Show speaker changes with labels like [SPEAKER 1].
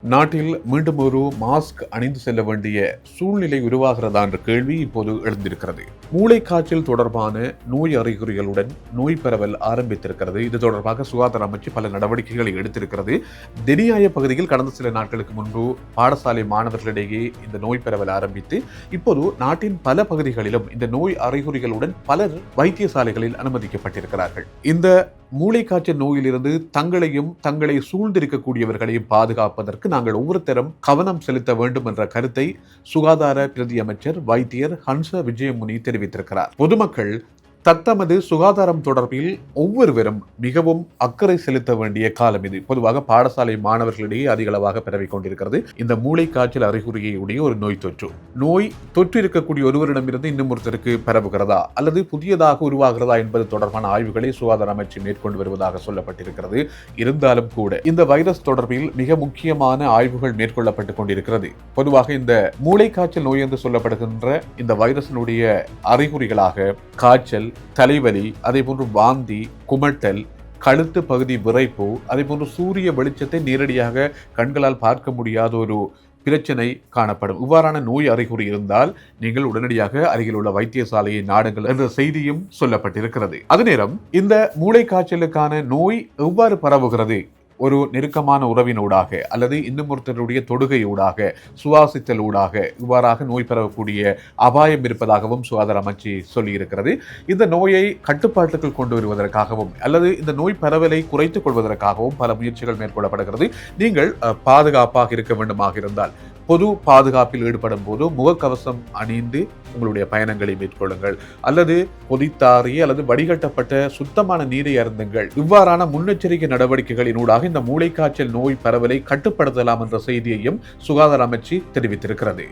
[SPEAKER 1] நாட்டில் மீண்டும் ஒரு மாஸ்க் அணிந்து செல்ல வேண்டிய சூழ்நிலை உருவாகிறதா என்ற கேள்வி இப்போது எழுந்திருக்கிறது. மூளைக்காய்ச்சல் தொடர்பான நோய் அறிகுறிகளுடன் நோய் பரவல் ஆரம்பித்திருக்கிறது. இது தொடர்பாக சுகாதார அமைச்சு பல நடவடிக்கைகளை எடுத்திருக்கிறது. தெனியாய பகுதியில் கடந்த சில நாட்களுக்கு முன்பு பாடசாலை மாணவர்களிடையே இந்த நோய் பரவல் ஆரம்பித்து இப்போது நாட்டின் பல பகுதிகளிலும் இந்த நோய் அறிகுறிகளுடன் பலர் வைத்தியசாலைகளில் அனுமதிக்கப்பட்டிருக்கிறார்கள். இந்த மூளைக்காய்ச்சல் நோயிலிருந்து தங்களையும் தங்களை சூழ்ந்திருக்கக்கூடியவர்களையும் பாதுகாப்பதற்கு நாங்கள் ஒவ்வொருத்தரும் கவனம் செலுத்த வேண்டும் என்ற கருத்தை சுகாதார பிரதி அமைச்சர் வைத்தியர் ஹன்ச விஜயமுனி தெரிவித்திருக்கிறார். பொதுமக்கள் தத்தமது சுகாதாரம் தொடர்பில் ஒவ்வொருவரும் மிகவும் அக்கறை செலுத்த வேண்டிய காலம் இது. பொதுவாக பாடசாலை மாணவர்களிடையே அதிக அளவாக பரவிக் கொண்டிருக்கிறது இந்த மூளைக்காய்ச்சல் அறிகுறியை உடைய ஒரு நோய் தொற்று. நோய் தொற்று இருக்கக்கூடிய ஒருவரிடமிருந்து இன்னும் ஒருத்தருக்கு பரவுகிறதா அல்லது புதியதாக உருவாகிறதா என்பது தொடர்பான ஆய்வுகளை சுகாதார அமைச்சு மேற்கொண்டு வருவதாக சொல்லப்பட்டிருக்கிறது. இருந்தாலும் கூட இந்த வைரஸ் தொடர்பில் மிக முக்கியமான ஆய்வுகள் மேற்கொள்ளப்பட்டுக் கொண்டிருக்கிறது. பொதுவாக இந்த மூளைக்காய்ச்சல் நோய் என்று சொல்லப்படுகின்ற இந்த வைரஸினுடைய அறிகுறிகளாக காய்ச்சல், தலைவலி, அதே போன்று வாந்தி, குமட்டல், கழுத்து பகுதி விரைப்பு, அதே போன்று சூரிய வெளிச்சத்தை நேரடியாக கண்களால் பார்க்க முடியாத ஒரு பிரச்சனை காணப்படும். இவ்வாறான நோய் அறிகுறி இருந்தால் நீங்கள் உடனடியாக அருகில் உள்ள வைத்தியசாலையை நாடுங்கள் என்ற செய்தியும் சொல்லப்பட்டிருக்கிறது. அதே நேரம் இந்த மூளைக்காய்ச்சலுக்கான நோய் எவ்வாறு பரவுகிறது? ஒரு நெருக்கமான உறவினூடாக அல்லது இன்னும் ஒருத்தருடைய தொடுகையூடாக, சுவாசித்தல் ஊடாக இவ்வாறாக நோய் பரவக்கூடிய அபாயம் இருப்பதாகவும் சுகாதார அமைச்சு சொல்லியிருக்கிறது. இந்த நோயை கட்டுப்பாட்டுக்குள் கொண்டு வருவதற்காகவும் அல்லது இந்த நோய் பரவலை குறைத்துக் கொள்வதற்காகவும் பல முயற்சிகள் மேற்கொள்ளப்படுகிறது. நீங்கள் பாதுகாப்பாக இருக்க வேண்டுமாக இருந்தால் பொது பாதுகாப்பில் ஈடுபடும் போது முகக்கவசம் அணிந்து உங்களுடைய பயணங்களை மேற்கொள்ளுங்கள், அல்லது கொதித்தாறிய அல்லது வடிகட்டப்பட்ட சுத்தமான நீரை அருந்துங்கள். இவ்வாறான முன்னெச்சரிக்கை நடவடிக்கைகளினூடாக இந்த மூளைக்காய்ச்சல் நோய் பரவலை கட்டுப்படுத்தலாம் என்ற செய்தியையும் சுகாதார அமைச்சு தெரிவித்திருக்கிறது.